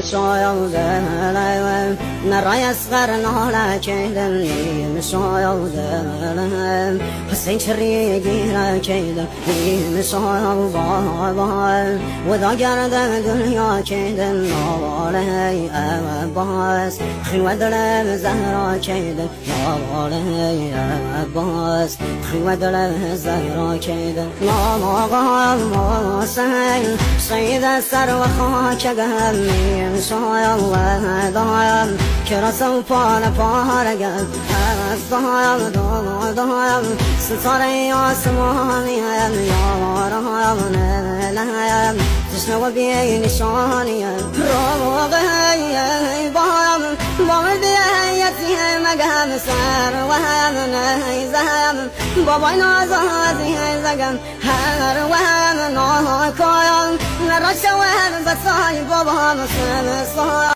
شايل دلهم نرى يصغر نهلا كيدن شايل دلهم حسين شريقي را كيدن شايل بابا وذا قرد الدنيا كيدن نوالي أباس خلوة دلهم زهرا كيدن نوالي أباس خلوة دلهم زهرا كيدن نوالي سهل سيد السر وخاك قهمي شايل دايم كرا سوفانا فارقا دايم دايم ستاري آسماني يا رايم نلايم تشنو بيني شاني روغي بايم بامدي يتي مقام سر وهم نيزم بابا نازازي زقم هر وهم ناكايم نرشوهم بساي بابا مسلم